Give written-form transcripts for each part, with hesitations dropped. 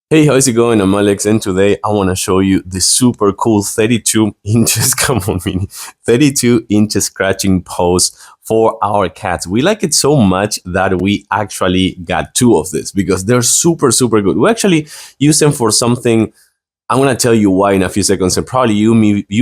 Hey, how's it going? I'm Alex, and today I want to show you the super cool 32 inches, come on, mini, 32 inches scratching post for our cats. We like it so much that we actually got two of this because they're super, super good. We actually use them for something. I'm gonna tell you why in a few seconds, and probably you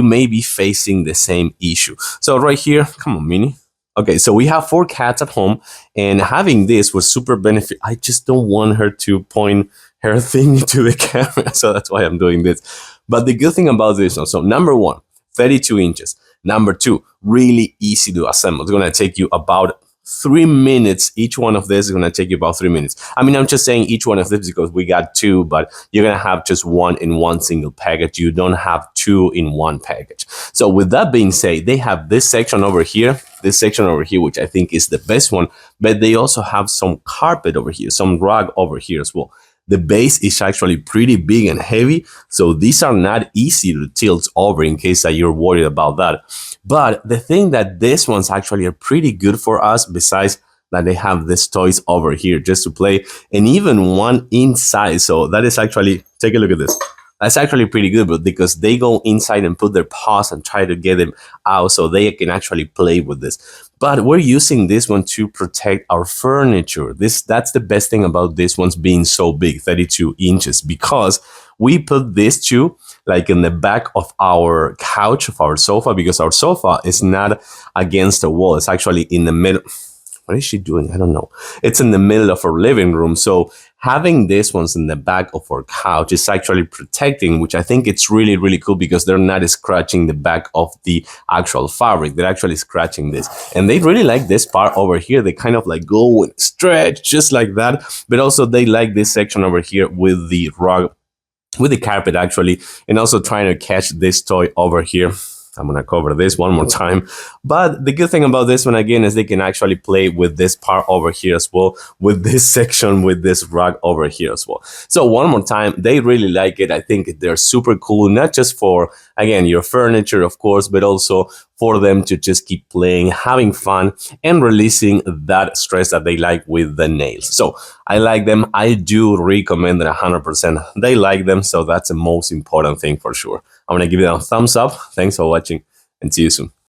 may be facing the same issue. So right here, come on, Mini. Okay, so we have four cats at home, and having this was super benefit. I just don't want her to point her thing to the camera, so that's why I'm doing this. But the good thing about this one, so number one, 32 inches. Number two, really easy to assemble. It's gonna take you about 3 minutes. Each one of this is going to take you about 3 minutes. I mean, I'm just saying each one of this because we got two, but you're going to have just one in one single package. You don't have two in one package. So with that being said, they have this section over here, which I think is the best one, but they also have some carpet over here, some rug over here as well. The base is actually pretty big and heavy, so these are not easy to tilt over in case that you're worried about that. But the thing that these ones actually are pretty good for us, besides that they have these toys over here just to play, and even one inside. So that is actually, take a look at this. That's actually pretty good, but because they go inside and put their paws and try to get them out so they can actually play with this. But we're using this one to protect our furniture. That's the best thing about this one's being so big, 32 inches, because we put these two like in the back of our couch, of our sofa, because our sofa is not against the wall. It's actually in the middle. What is she doing? I don't know. It's in the middle of our living room. So having these ones in the back of our couch is actually protecting, which I think it's really, really cool because they're not scratching the back of the actual fabric. They're actually scratching this. And they really like this part over here. They kind of like go and stretch just like that. But also they like this section over here with the rug, with the carpet actually, and also trying to catch this toy over here. I'm gonna cover this one more time. But the good thing about this one again is they can actually play with this part over here as well, with this section, with this rug over here as well. So one more time, they really like it. I think they're super cool, not just for, again, your furniture, of course, but also for them to just keep playing, having fun, and releasing that stress that they like with the nails. So I like them. I do recommend them 100%. They like them, so that's the most important thing for sure. I'm gonna give it a thumbs up. Thanks for watching, and see you soon.